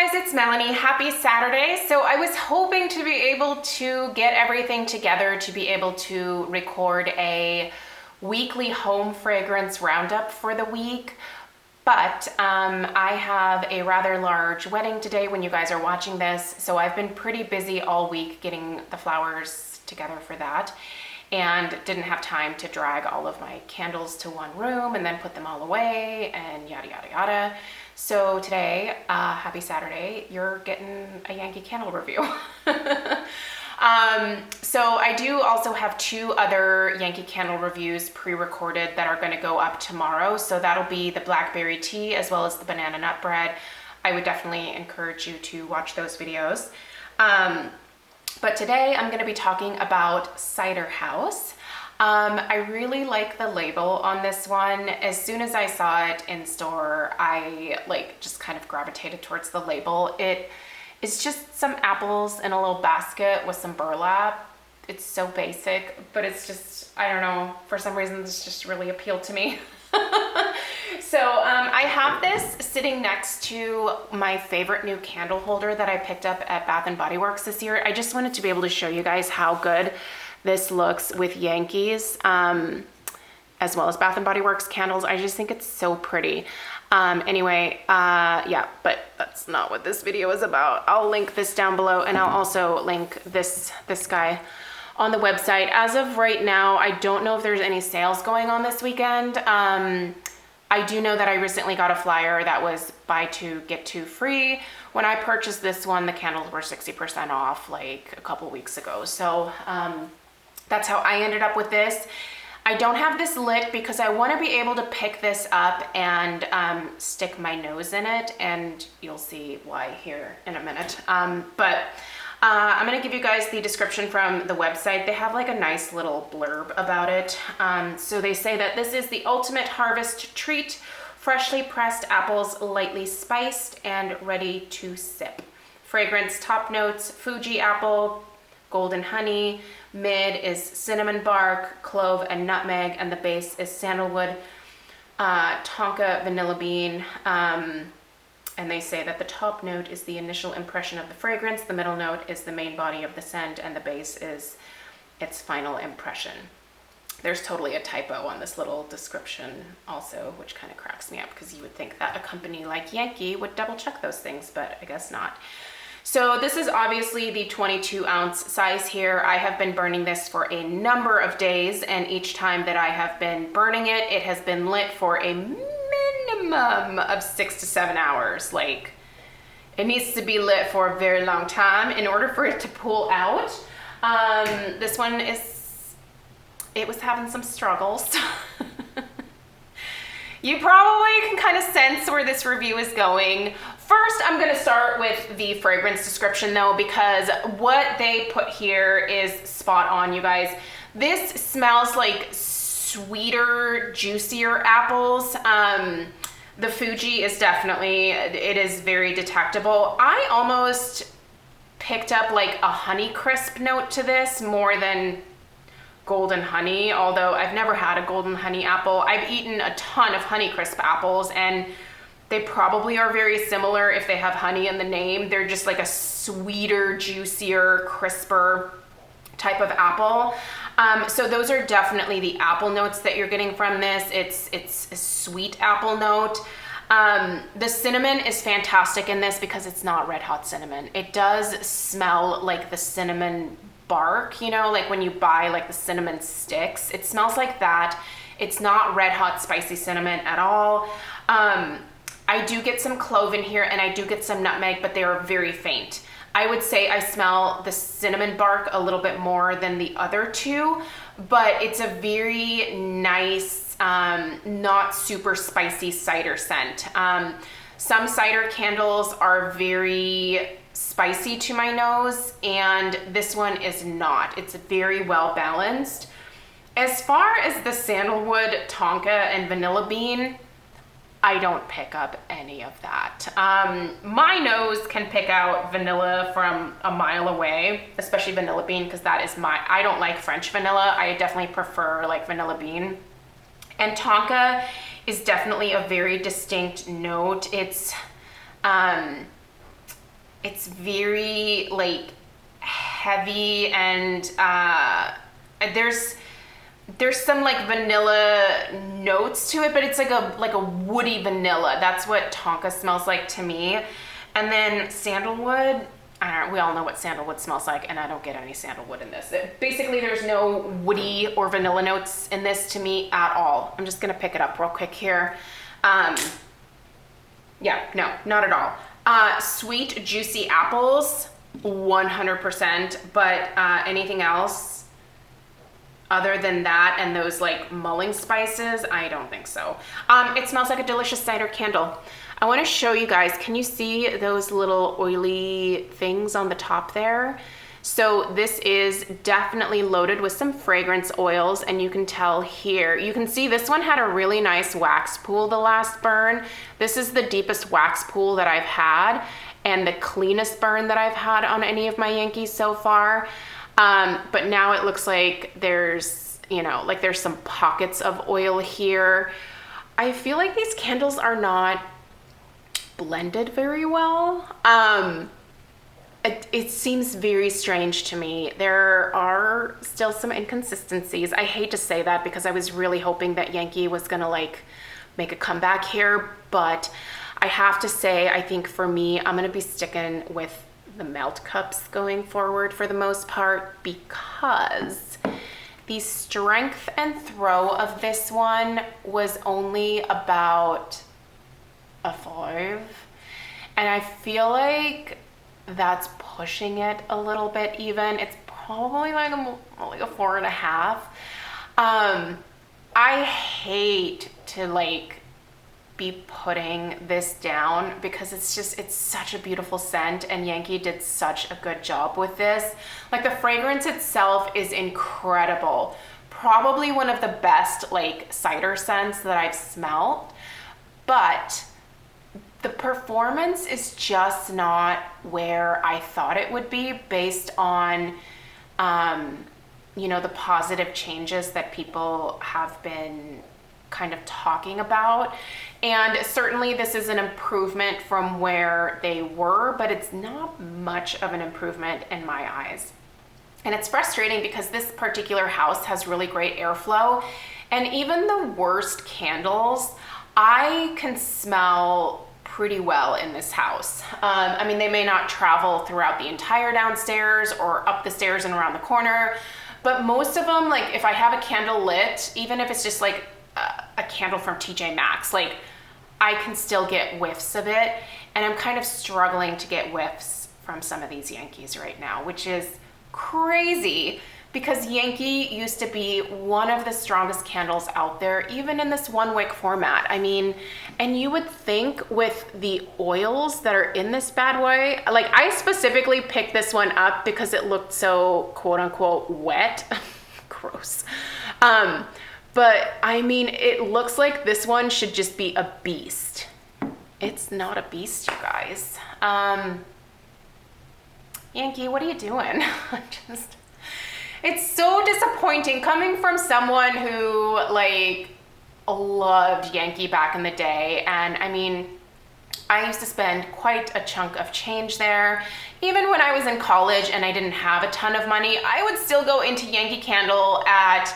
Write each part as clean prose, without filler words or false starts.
guys, it's Melanie. Happy Saturday. So I was hoping to be able to get everything together to be able to record a weekly home fragrance roundup for the week. But I have a rather large wedding today when you guys are watching this. So I've been pretty busy all week getting the flowers together for that, and didn't have time to drag all of my candles to one room and then put them all away and yada, yada, yada. So today, happy Saturday, you're getting a Yankee candle review. So I do also have two other Yankee candle reviews pre-recorded that are gonna go up tomorrow. So that'll be the blackberry tea as well as the banana nut bread. I would definitely encourage you to watch those videos. But today I'm gonna be talking about Ciderhouse. I really like the label on this one. As soon as I saw it in store, I just kind of gravitated towards the label. It's just some apples in a little basket with some burlap. It's so basic, but it's just, I don't know, for some reason this just really appealed to me. So I have this sitting next to my favorite new candle holder that I picked up at Bath & Body Works this year. I just wanted to be able to show you guys how good this looks with Yankees, as well as Bath & Body Works candles. I just think it's so pretty. Anyway, yeah, but that's not what this video is about. I'll link this down below, and I'll also link this guy on the website. As of right now, I don't know if there's any sales going on this weekend. I do know that I recently got a flyer that was buy two, get two free. When I purchased this one, the candles were 60% off like a couple weeks ago. So that's how I ended up with this. I don't have this lit because I want to be able to pick this up and stick my nose in it, and you'll see why here in a minute. But I'm going to give you guys the description from the website. They have like a nice little blurb about it. So they say that this is the ultimate harvest treat, freshly pressed apples, lightly spiced and ready to sip. Fragrance top notes, Fuji apple, golden honey. Mid is cinnamon bark, clove, and nutmeg, and the base is sandalwood, tonka, vanilla bean. And they say that the top note is the initial impression of the fragrance, the middle note is the main body of the scent, and the base is its final impression. There's totally a typo on this little description also, which kind of cracks me up because you would think that a company like Yankee would double check those things, but I guess not. So this is obviously the 22-ounce size here. I have been burning this for a number of days, and each time that I have been burning it, it has been lit for a minimum of 6 to 7 hours. Like, it needs to be lit for a very long time in order for it to pull out. This one it was having some struggles. You probably can kind of sense where this review is going. First, I'm gonna start with the fragrance description though, because what they put here is spot on, you guys. This smells like sweeter, juicier apples. The Fuji is definitely, it is very detectable. I almost picked up like a honey crisp note to this more than golden honey, although I've never had a golden honey apple. I've eaten a ton of honey crisp apples, and they probably are very similar if they have honey in the name. They're just like a sweeter, juicier, crisper type of apple. So those are definitely the apple notes that you're getting from this. It's a sweet apple note. The cinnamon is fantastic in this because it's not red hot cinnamon. It does smell like the cinnamon bark, you know, like when you buy like the cinnamon sticks. It smells like that. It's not red hot spicy cinnamon at all. I do get some clove in here, and I do get some nutmeg, but they are very faint. I would say I smell the cinnamon bark a little bit more than the other two, but it's a very nice, not super spicy cider scent. Some cider candles are very spicy to my nose, and this one is not. It's very well balanced. As far as the sandalwood, tonka, and vanilla bean, I don't pick up any of that. My nose can pick out vanilla from a mile away, especially vanilla bean, because that is I don't like French vanilla. I definitely prefer like vanilla bean. And tonka is definitely a very distinct note. It's It's very like heavy, and there's some like vanilla notes to it, but it's like a woody vanilla. That's what Tonka smells like to me. And then sandalwood, we all know what sandalwood smells like, and I don't get any sandalwood in this. Basically, there's no woody or vanilla notes in this to me at all. I'm just gonna pick it up real quick here. Yeah, no, not at all. Sweet, juicy apples, 100%, but anything else other than that and those like mulling spices, I don't think so. It smells like a delicious cider candle. I want to show you guys, can you see those little oily things on the top there? So this is definitely loaded with some fragrance oils, and you can tell here, you can see this one had a really nice wax pool the last burn. This is the deepest wax pool that I've had and the cleanest burn that I've had on any of my Yankees so far. But now it looks like there's, you know, like there's some pockets of oil here. I feel like these candles are not blended very well. It seems very strange to me. There are still some inconsistencies. I hate to say that because I was really hoping that Yankee was gonna like make a comeback here, but I have to say, I think for me, I'm gonna be sticking with the melt cups going forward for the most part, because the strength and throw of this one was only about a 5, and I feel like that's pushing it a little bit even. It's probably like a 4.5. I hate to like be putting this down because it's such a beautiful scent, and Yankee did such a good job with this. Like the fragrance itself is incredible. Probably one of the best like cider scents that I've smelled, but the performance is just not where I thought it would be based on, you know, the positive changes that people have been kind of talking about. And certainly this is an improvement from where they were, but it's not much of an improvement in my eyes. And it's frustrating because this particular house has really great airflow, and even the worst candles, I can smell pretty well in this house. I mean, they may not travel throughout the entire downstairs or up the stairs and around the corner, but most of them, like if I have a candle lit, even if it's just like a candle from TJ Maxx, like I can still get whiffs of it. And I'm kind of struggling to get whiffs from some of these Yankees right now, which is crazy because Yankee used to be one of the strongest candles out there, even in this 1 wick format. I mean, and you would think with the oils that are in this bad boy, like I specifically picked this one up because it looked so quote unquote wet. Gross. But I mean, it looks like this one should just be a beast. It's not a beast, you guys. Yankee, what are you doing? It's so disappointing coming from someone who like loved Yankee back in the day. And I mean, I used to spend quite a chunk of change there. Even when I was in college and I didn't have a ton of money, I would still go into Yankee Candle at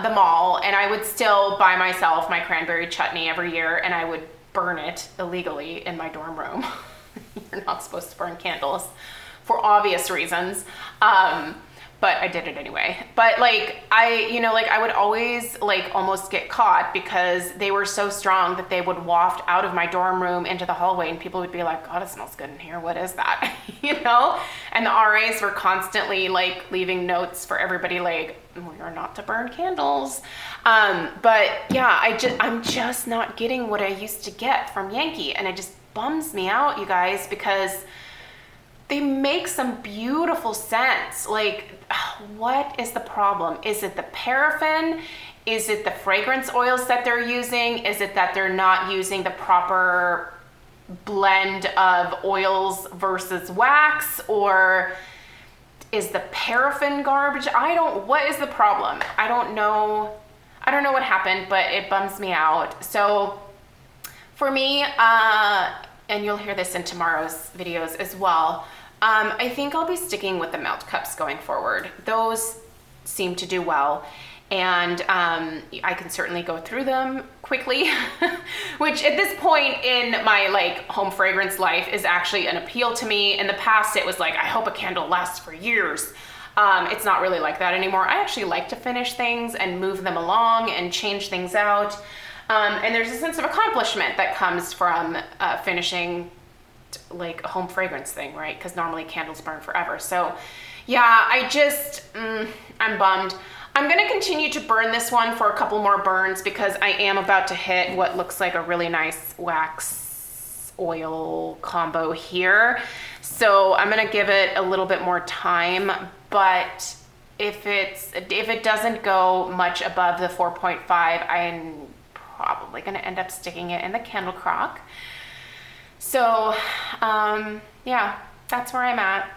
the mall, and I would still buy myself my cranberry chutney every year, and I would burn it illegally in my dorm room. You're not supposed to burn candles for obvious reasons. But I did it anyway. But like, I would always like almost get caught because they were so strong that they would waft out of my dorm room into the hallway, and people would be like, God, it smells good in here. What is that? You know? And the RAs were constantly like leaving notes for everybody like, we are not to burn candles. But yeah, I'm just not getting what I used to get from Yankee. And it just bums me out, you guys, because they make some beautiful scents. Like, what is the problem? Is it the paraffin? Is it the fragrance oils that they're using? Is it that they're not using the proper blend of oils versus wax? Or is the paraffin garbage? What is the problem? I don't know what happened, but it bums me out. So for me, and you'll hear this in tomorrow's videos as well, I think I'll be sticking with the melt cups going forward. Those seem to do well, and I can certainly go through them quickly, which at this point in my like home fragrance life is actually an appeal to me. In the past, it was like, I hope a candle lasts for years. It's not really like that anymore. I actually like to finish things and move them along and change things out. And there's a sense of accomplishment that comes from finishing like a home fragrance thing, right? Because normally candles burn forever. So yeah, I'm bummed. I'm gonna continue to burn this one for a couple more burns because I am about to hit what looks like a really nice wax oil combo here. So I'm gonna give it a little bit more time, but if it doesn't go much above the 4.5, I'm probably gonna end up sticking it in the candle crock. So yeah, that's where I'm at.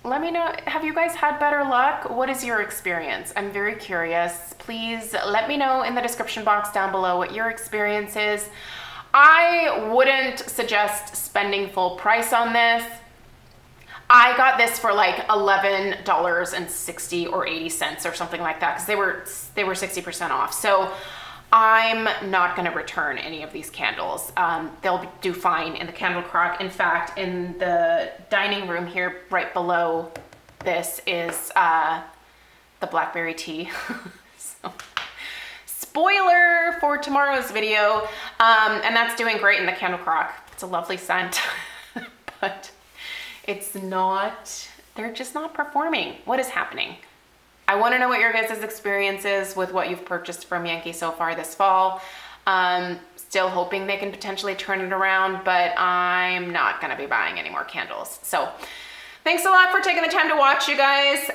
Let me know, have you guys had better luck? What is your experience? I'm very curious. Please let me know in the description box down below what your experience is. I wouldn't suggest spending full price on this. I got this for like $11.60 or 80 cents or something like that because they were 60% off. So I'm not going to return any of these candles. They'll do fine in the candle crock. In fact, in the dining room here right below this is the blackberry tea. So, spoiler for tomorrow's video. And that's doing great in the candle crock. It's a lovely scent, but they're just not performing. What is happening? I want to know what your guys' experience is with what you've purchased from Yankee so far this fall. Still hoping they can potentially turn it around, but I'm not going to be buying any more candles. So thanks a lot for taking the time to watch, you guys.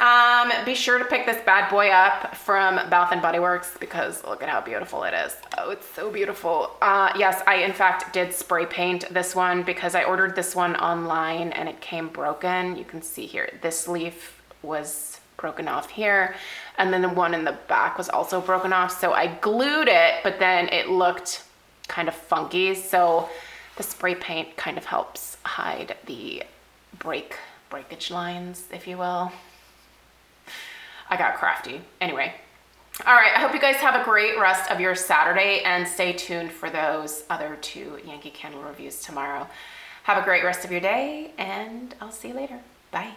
Be sure to pick this bad boy up from Bath & Body Works because look at how beautiful it is. Oh, it's so beautiful. Yes, I in fact did spray paint this one because I ordered this one online and it came broken. You can see here, this leaf was broken off here, and then the one in the back was also broken off, so I glued it, but then it looked kind of funky, so the spray paint kind of helps hide the breakage lines, if you will. I got crafty. Anyway, all right, I hope you guys have a great rest of your Saturday, and stay tuned for those other 2 Yankee candle reviews tomorrow. Have a great rest of your day, and I'll see you later. Bye.